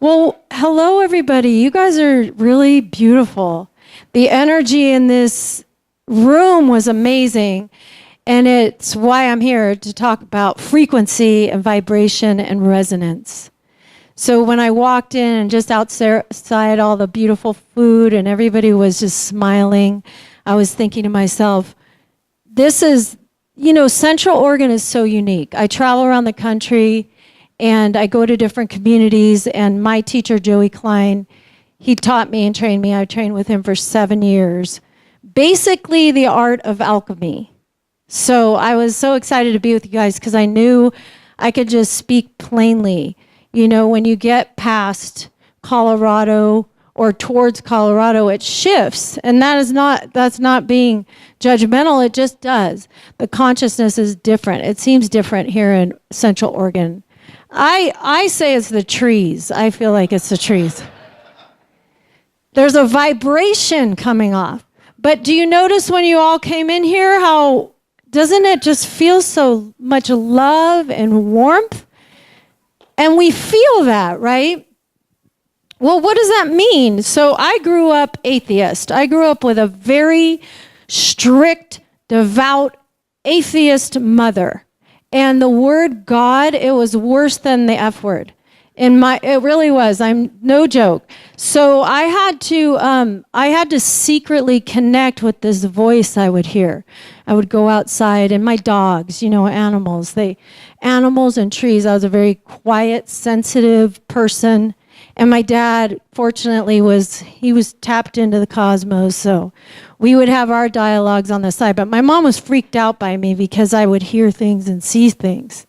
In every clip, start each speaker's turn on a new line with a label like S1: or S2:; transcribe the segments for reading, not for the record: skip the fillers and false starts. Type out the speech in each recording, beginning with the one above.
S1: Well, hello, everybody. You guys are really beautiful. The energy in this room was amazing. And it's why I'm here to talk about frequency and vibration and resonance. So when I walked in and just outside all the beautiful food and everybody was just smiling, I was thinking to myself, this is, Central Oregon is so unique. I travel around the country and I go to different communities, and my teacher, Joey Klein, he taught me and trained me. I trained with him for 7 years. Basically the art of alchemy. So I was so excited to be with you guys because I knew I could just speak plainly. When you get past Colorado or towards Colorado, it shifts. And that's not being judgmental, it just does. The consciousness is different. It seems different here in Central Oregon. I say it's the trees. I feel like it's the trees. There's a vibration coming off. But do you notice when you all came in here, how doesn't it just feel so much love and warmth? And we feel that, right? Well, what does that mean? So I grew up atheist. I grew up with a very strict, devout, atheist mother. And the word God, it was worse than the F word. It really was. I'm no joke. So I had to secretly connect with this voice I would hear. I would go outside, and my dogs, animals and trees. I was a very quiet, sensitive person. And my dad, fortunately, was tapped into the cosmos, so we would have our dialogues on the side. But my mom was freaked out by me because I would hear things and see things.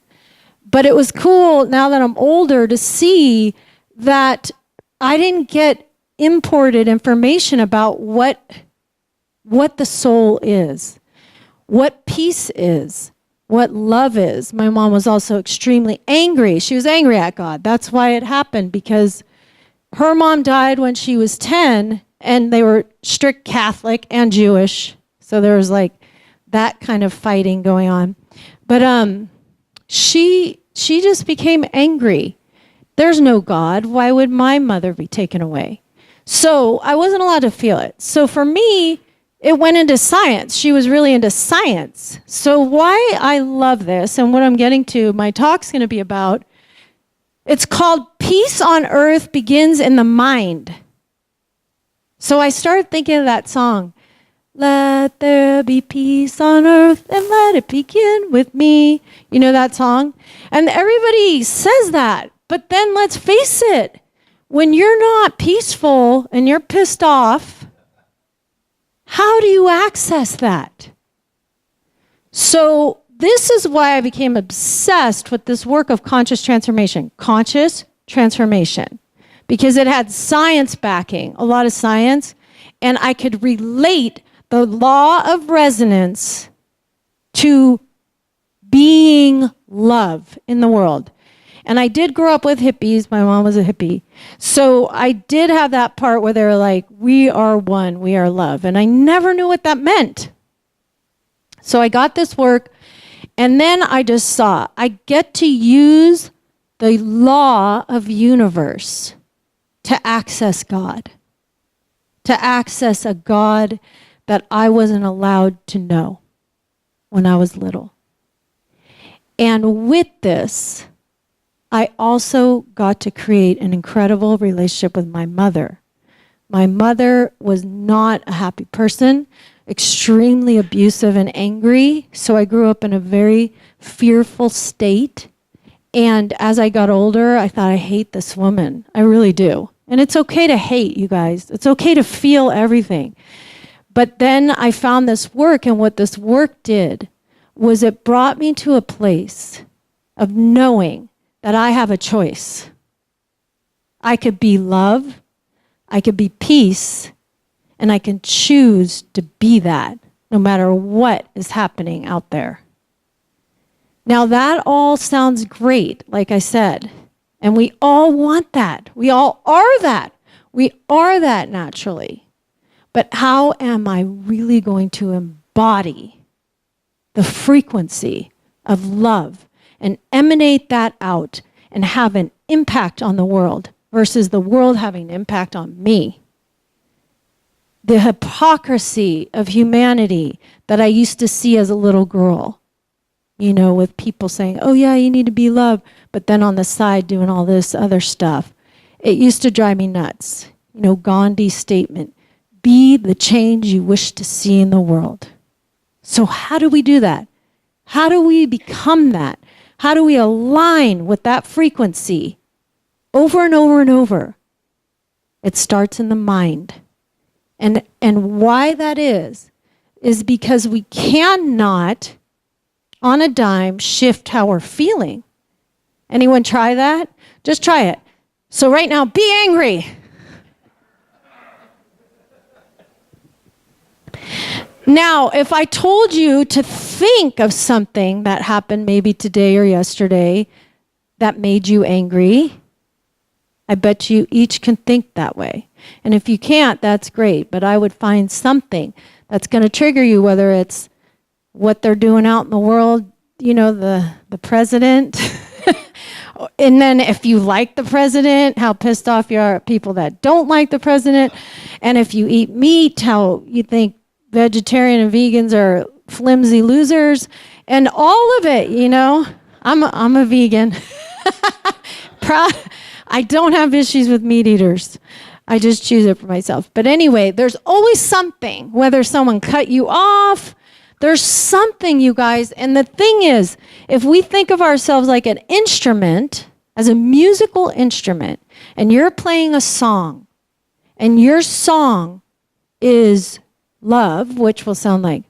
S1: But it was cool now that I'm older to see that I didn't get imported information about what the soul is, what peace is, what love is. My mom was also extremely angry. She was angry at God. That's why it happened, because her mom died when she was 10, and they were strict Catholic and Jewish. So there was like that kind of fighting going on. But she just became angry. There's no God. Why would my mother be taken away? So I wasn't allowed to feel it. So for me, it went into science. She was really into science. So why I love this, and what I'm getting to, my talk's going to be about, it's called Peace on Earth Begins in the Mind. So I started thinking of that song. Let there be peace on earth and let it begin with me. You know that song? And everybody says that. But then let's face it. When you're not peaceful and you're pissed off, how do you access that? So this is why I became obsessed with this work of conscious transformation. Conscious transformation. Because it had science backing, a lot of science. And I could relate the law of resonance to being love in the world. And I did grow up with hippies. My mom was a hippie. So I did have that part where they were like, we are one, we are love. And I never knew what that meant. So I got this work, and then I just saw, I get to use the law of universe to access God. To access a God that I wasn't allowed to know when I was little. And with this, I also got to create an incredible relationship with my mother. My mother was not a happy person, extremely abusive and angry, so I grew up in a very fearful state. And as I got older, I thought, I hate this woman. I really do. And it's okay to hate, you guys. It's okay to feel everything. But then I found this work, and what this work did was it brought me to a place of knowing that I have a choice. I could be love, I could be peace, and I can choose to be that no matter what is happening out there. Now that all sounds great, like I said, and we all want that. We all are that. We are that naturally. But how am I really going to embody the frequency of love and emanate that out and have an impact on the world versus the world having impact on me. The hypocrisy of humanity that I used to see as a little girl, with people saying, oh yeah, you need to be loved, but then on the side doing all this other stuff. It used to drive me nuts. Gandhi's statement, be the change you wish to see in the world. So how do we do that? How do we become that? How do we align with that frequency over and over and over? It starts in the mind. And why that is because we cannot, on a dime, shift how we're feeling. Anyone try that? Just try it. So right now, be angry. Now, if I told you to think of something that happened maybe today or yesterday that made you angry, I bet you each can think that way. And if you can't, that's great. But I would find something that's going to trigger you, whether it's what they're doing out in the world, the president. And then if you like the president, how pissed off you are at people that don't like the president. And if you eat meat, how you think vegetarian and vegans are flimsy losers. And all of it, I'm a vegan. Proud. I don't have issues with meat eaters. I just choose it for myself. But anyway, there's always something, whether someone cut you off, there's something, you guys. And the thing is, if we think of ourselves like an instrument, as a musical instrument, and you're playing a song, and your song is love, which will sound like,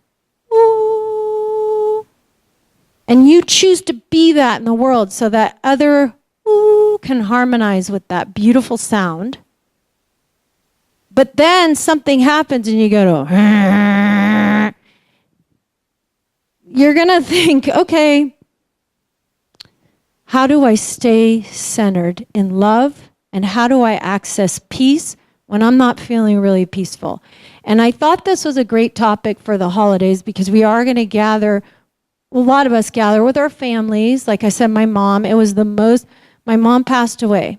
S1: ooh, and you choose to be that in the world so that other ooh can harmonize with that beautiful sound. But then something happens and you go to, you're going to think, okay, how do I stay centered in love? And how do I access peace when I'm not feeling really peaceful? And I thought this was a great topic for the holidays because we are going to gather, a lot of us gather with our families. Like I said, my mom passed away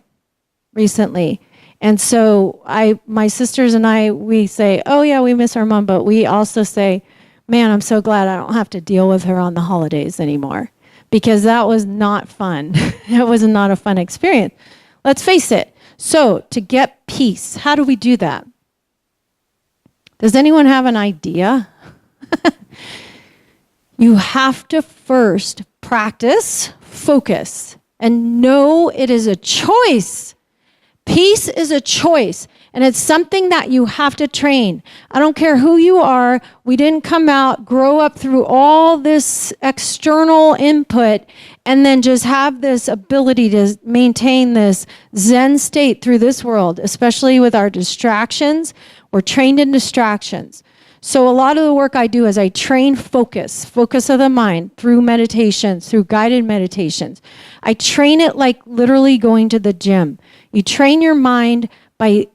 S1: recently. And so my sisters and I, we say, oh yeah, we miss our mom, but we also say, man, I'm so glad I don't have to deal with her on the holidays anymore, because that was not fun. It was not a fun experience. Let's face it. So to get peace, how do we do that? Does anyone have an idea? You have to first practice, focus, and know it is a choice. Peace is a choice, and it's something that you have to train. I don't care who you are. We didn't come out, grow up through all this external input, and then just have this ability to maintain this Zen state through this world, especially with our distractions. We're trained in distractions. So a lot of the work I do is I train focus of the mind through meditations, through guided meditations. I train it like literally going to the gym. You train your mind by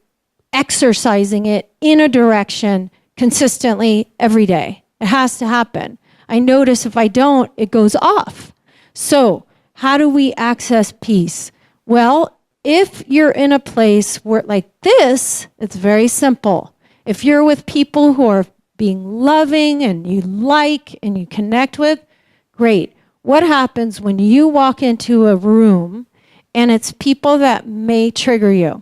S1: exercising it in a direction consistently every day. It has to happen. I notice if I don't, it goes off. So how do we access peace? Well, if you're in a place where like this, it's very simple. If you're with people who are being loving and you like and you connect with, great. What happens when you walk into a room and it's people that may trigger you?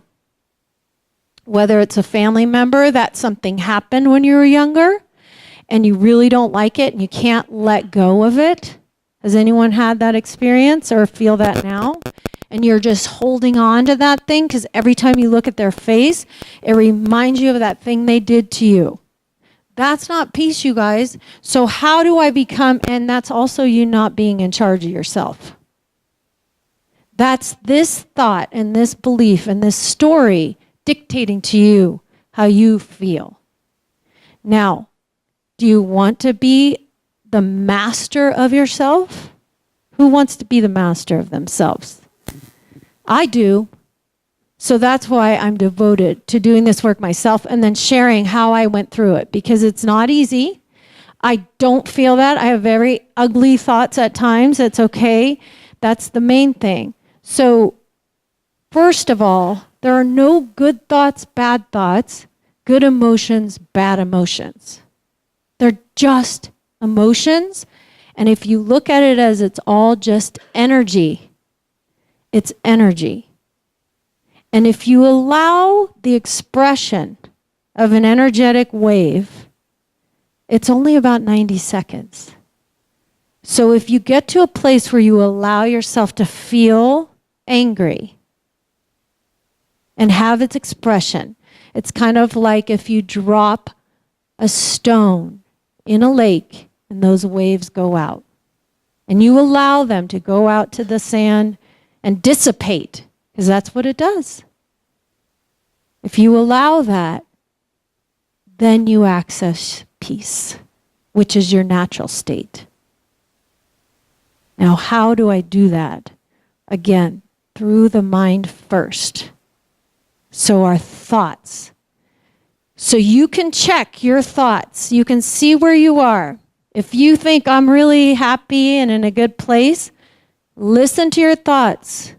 S1: Whether it's a family member that something happened when you were younger and you really don't like it and you can't let go of it. Has anyone had that experience or feel that now? And you're just holding on to that thing because every time you look at their face, it reminds you of that thing they did to you. That's not peace, you guys. So how do I become, and that's also you not being in charge of yourself. That's this thought and this belief and this story dictating to you how you feel. Now, do you want to be the master of yourself? Who wants to be the master of themselves? I do. So that's why I'm devoted to doing this work myself and then sharing how I went through it, because it's not easy. I don't feel that. I have very ugly thoughts at times. It's okay. That's the main thing. So first of all, There are no good thoughts, bad thoughts, good emotions, bad emotions. They're just emotions. And if you look at it as it's all just energy, it's energy. And if you allow the expression of an energetic wave, it's only about 90 seconds. So if you get to a place where you allow yourself to feel angry and have its expression, it's kind of like if you drop a stone in a lake and those waves go out. And you allow them to go out to the sand and dissipate, because that's what it does. If you allow that, then you access peace, which is your natural state. Now, how do I do that? Again, through the mind first. So our thoughts. So you can check your thoughts. You can see where you are. If you think I'm really happy and in a good place, listen to your thoughts.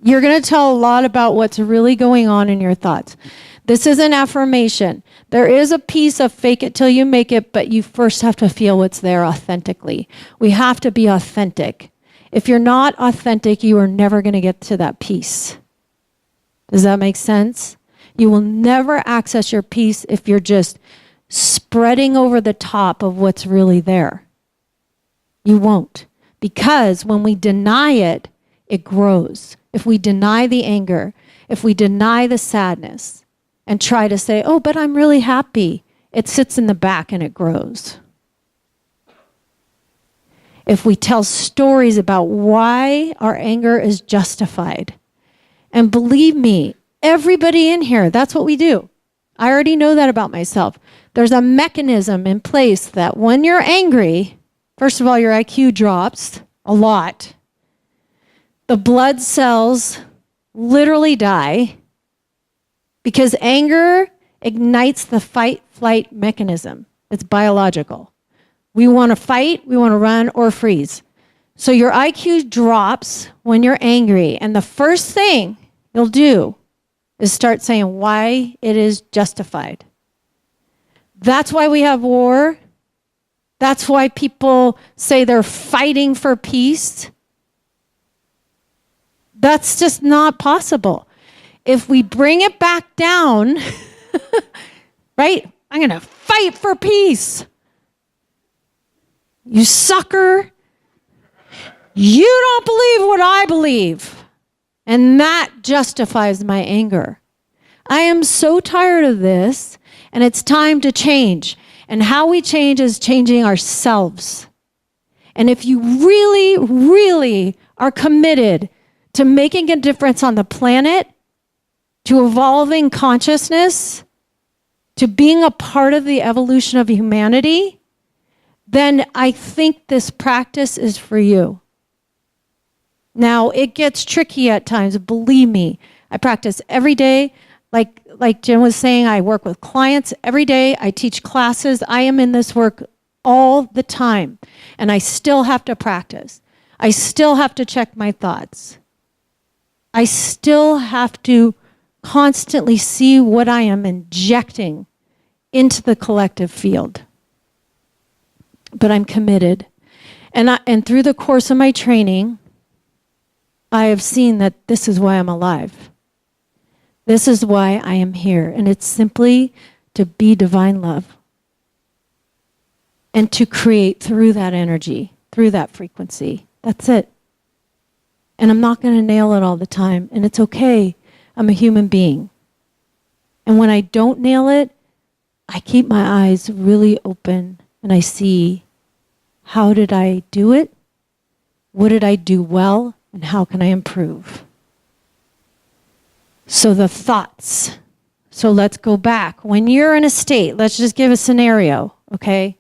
S1: You're going to tell a lot about what's really going on in your thoughts. This is an affirmation. There is a piece of fake it till you make it, but you first have to feel what's there authentically. We have to be authentic. If you're not authentic, you are never going to get to that peace. Does that make sense? You will never access your peace if you're just spreading over the top of what's really there. You won't. Because when we deny it, it grows. If we deny the anger, if we deny the sadness, and try to say, oh, but I'm really happy, it sits in the back and it grows. If we tell stories about why our anger is justified, and believe me, everybody in here, that's what we do. I already know that about myself. There's a mechanism in place that when you're angry, first of all, your IQ drops a lot. The blood cells literally die because anger ignites the fight-flight mechanism. It's biological. We want to fight, we want to run, or freeze. So your IQ drops when you're angry, and the first thing you'll do is start saying why it is justified. That's why we have war. That's why people say they're fighting for peace. That's just not possible. If we bring it back down, right? I'm going to fight for peace. You sucker. You don't believe what I believe. And that justifies my anger. I am so tired of this, and it's time to change. And how we change is changing ourselves. And if you really, really are committed to making a difference on the planet, to evolving consciousness, to being a part of the evolution of humanity, then I think this practice is for you. Now, it gets tricky at times, believe me. I practice every day. Like Jim was saying, I work with clients every day. I teach classes. I am in this work all the time. And I still have to practice. I still have to check my thoughts. I still have to constantly see what I am injecting into the collective field. But I'm committed. And through the course of my training, I have seen that this is why I'm alive. This is why I am here. And it's simply to be divine love. And to create through that energy, through that frequency. That's it. And I'm not going to nail it all the time. And it's okay. I'm a human being. And when I don't nail it, I keep my eyes really open and I see, how did I do it? What did I do well? And how can I improve? So the thoughts. So let's go back. When you're in a state, let's just give a scenario, okay?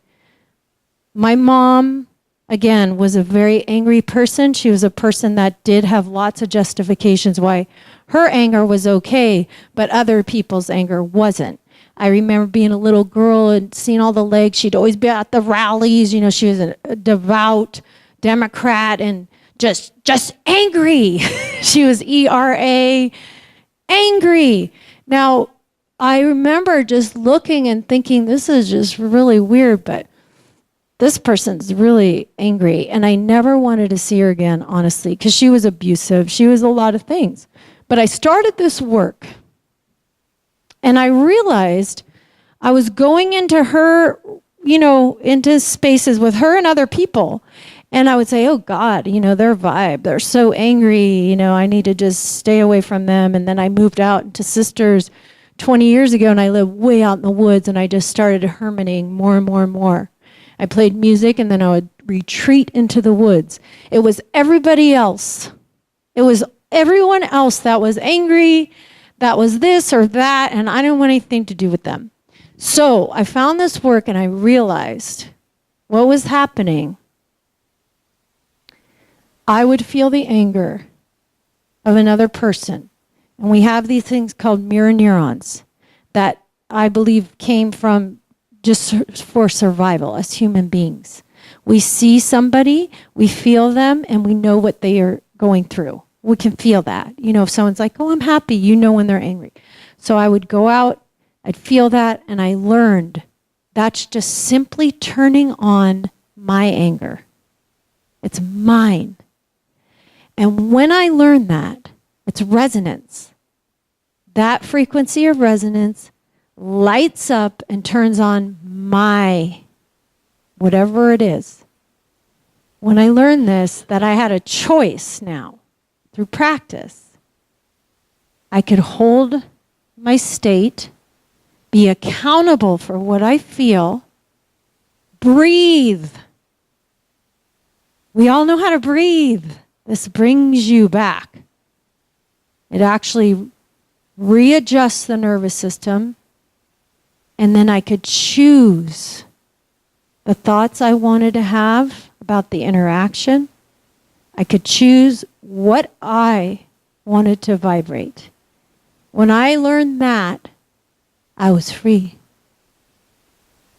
S1: My mom, again, was a very angry person. She was a person that did have lots of justifications why her anger was okay, but other people's anger wasn't. I remember being a little girl and seeing all the legs. She'd always be at the rallies. You know, she was a devout Democrat and just angry. She was ERA, angry. Now, I remember just looking and thinking, this is just really weird, but this person's really angry. And I never wanted to see her again, honestly, because she was abusive. She was a lot of things. But I started this work, and I realized I was going into her, into spaces with her and other people. And I would say, oh God, their vibe, they're so angry, I need to just stay away from them. And then I moved out into Sisters 20 years ago, and I lived way out in the woods, and I just started hermiting more and more and more. I played music, and then I would retreat into the woods. It was everybody else. It was everyone else that was angry, that was this or that, and I didn't want anything to do with them. So I found this work, and I realized what was happening. I would feel the anger of another person. And we have these things called mirror neurons that I believe came from just for survival as human beings. We see somebody, we feel them, and we know what they are going through. We can feel that. If someone's like, oh, I'm happy, when they're angry. So I would go out, I'd feel that, and I learned that's just simply turning on my anger. It's mine. And when I learned that, it's resonance. That frequency of resonance lights up and turns on my, whatever it is. When I learned this, that I had a choice now, through practice, I could hold my state, be accountable for what I feel, breathe. We all know how to breathe. This brings you back. It actually readjusts the nervous system, and then I could choose the thoughts I wanted to have about the interaction. I could choose what I wanted to vibrate. When I learned that, I was free.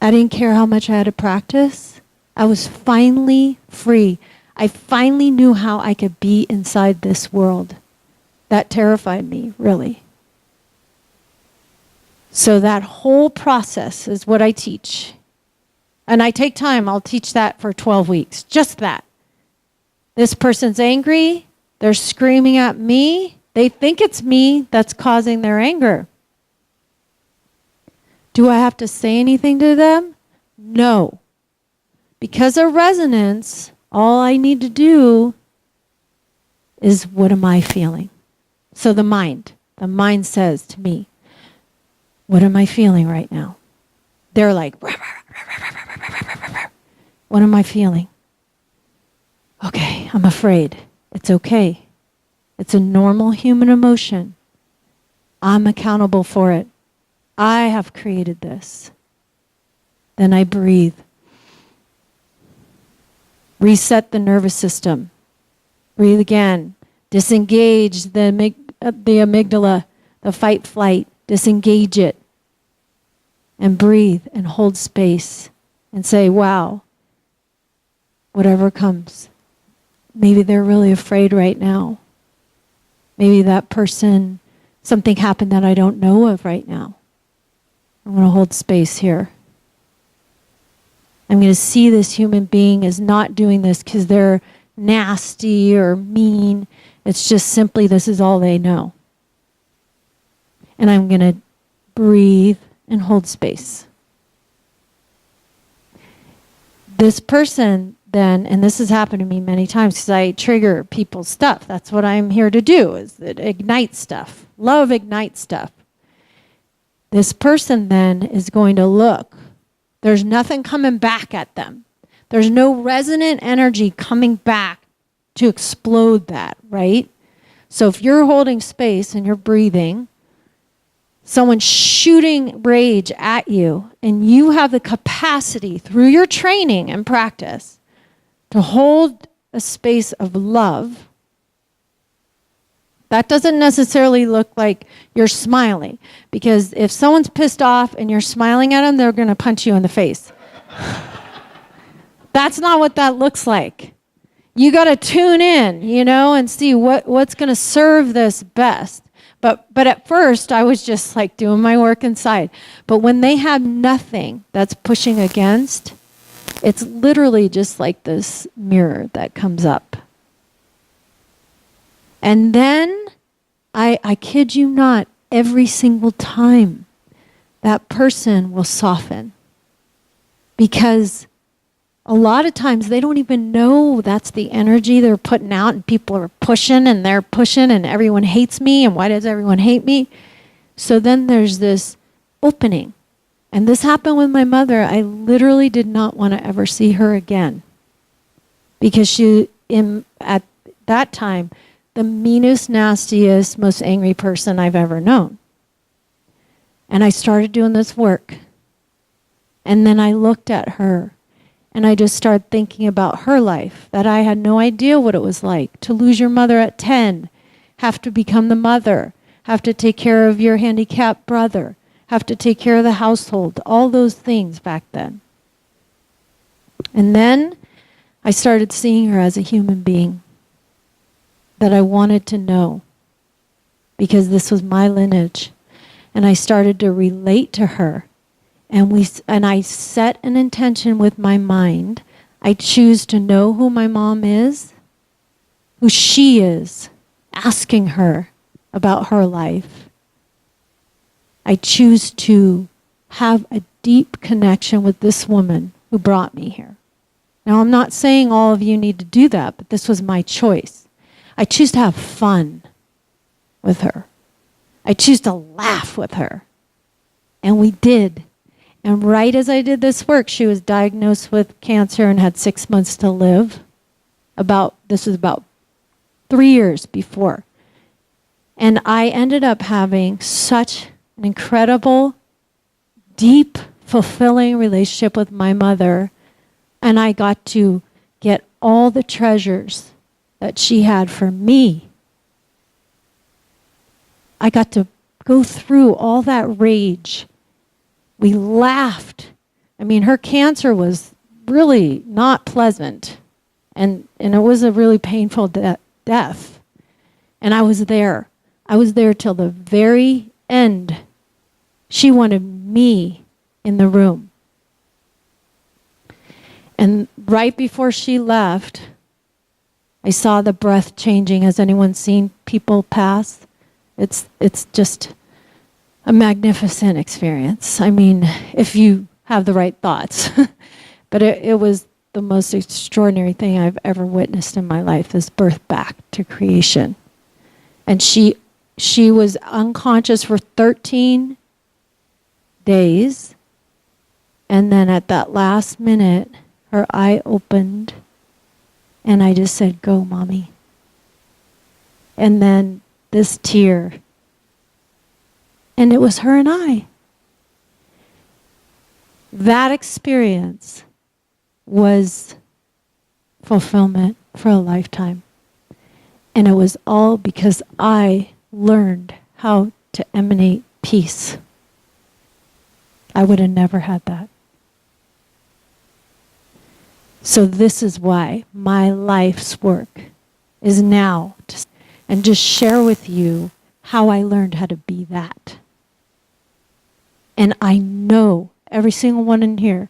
S1: I didn't care how much I had to practice. I was finally free. I finally knew how I could be inside this world. That terrified me, really. So that whole process is what I teach. And I take time. I'll teach that for 12 weeks. Just that. This person's angry. They're screaming at me. They think it's me that's causing their anger. Do I have to say anything to them? No. Because of resonance, all I need to do is, what am I feeling? So the mind says to me, what am I feeling right now? They're like, what am I feeling? Okay, I'm afraid. It's okay. It's a normal human emotion. I'm accountable for it. I have created this. Then I breathe. Reset the nervous system. Breathe again. Disengage the amygdala, the fight flight. Disengage it. And breathe and hold space and say, wow, whatever comes. Maybe they're really afraid right now. Maybe that person, something happened that I don't know of right now. I'm going to hold space here. I'm going to see this human being as not doing this because they're nasty or mean. It's just simply this is all they know. And I'm going to breathe and hold space. This person then, and this has happened to me many times because I trigger people's stuff. That's what I'm here to do, is that ignite stuff. Love ignites stuff. This person then is going to look. There's nothing coming back at them. There's no resonant energy coming back to explode that, right? So if you're holding space and you're breathing, someone's shooting rage at you, and you have the capacity through your training and practice to hold a space of love. That doesn't necessarily look like you're smiling, because if someone's pissed off and you're smiling at them, they're going to punch you in the face. That's not what that looks like. You got to tune in, and see what's going to serve this best. But at first, I was just like doing my work inside. But when they have nothing that's pushing against, it's literally just like this mirror that comes up. And then, I kid you not, every single time, that person will soften. Because a lot of times they don't even know that's the energy they're putting out, and people are pushing and they're pushing and everyone hates me, and why does everyone hate me? So then there's this opening. And this happened with my mother. I literally did not want to ever see her again. Because at that time, the meanest, nastiest, most angry person I've ever known. And I started doing this work. And then I looked at her. And I just started thinking about her life, that I had no idea what it was like to lose your mother at 10, have to become the mother, have to take care of your handicapped brother, have to take care of the household, all those things back then. And then I started seeing her as a human being that I wanted to know, because this was my lineage. And I started to relate to her. And I set an intention with my mind. I choose to know who my mom is, who she is, asking her about her life. I choose to have a deep connection with this woman who brought me here. Now, I'm not saying all of you need to do that, but this was my choice. I choose to have fun with her. I choose to laugh with her. And we did. And right as I did this work, she was diagnosed with cancer and had 6 months to live. This was about 3 years before. And I ended up having such an incredible, deep, fulfilling relationship with my mother. And I got to get all the treasures that she had for me. I got to go through all that rage. We laughed. I mean, her cancer was really not pleasant. And it was a really painful death. And I was there. I was there till the very end. She wanted me in the room. And right before she left, I saw the breath changing. Has anyone seen people pass? It's just a magnificent experience. I mean, if you have the right thoughts. But it was the most extraordinary thing I've ever witnessed in my life, this birth back to creation. And she was unconscious for 13 days. And then at that last minute, her eye opened. And I just said, "Go, Mommy." And then this tear. And it was her and I. That experience was fulfillment for a lifetime. And it was all because I learned how to emanate peace. I would have never had that. So this is why my life's work is now and just share with you how I learned how to be that. And I know every single one in here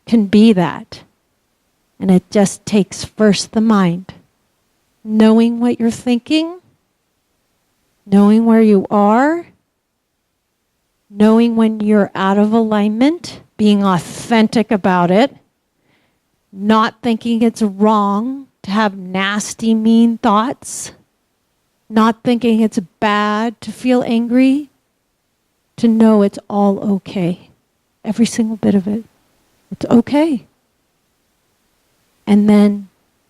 S1: can be that. And it just takes first the mind. Knowing what you're thinking, knowing where you are, knowing when you're out of alignment, being authentic about it, not thinking it's wrong to have nasty, mean thoughts, not thinking it's bad to feel angry, to know it's all okay. Every single bit of it. It's okay. And then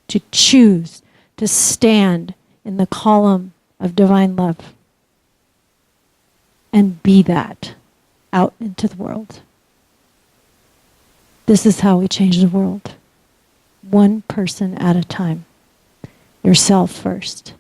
S1: to choose to stand in the column of divine love and be that out into the world. This is how we change the world. One person at a time. Yourself first.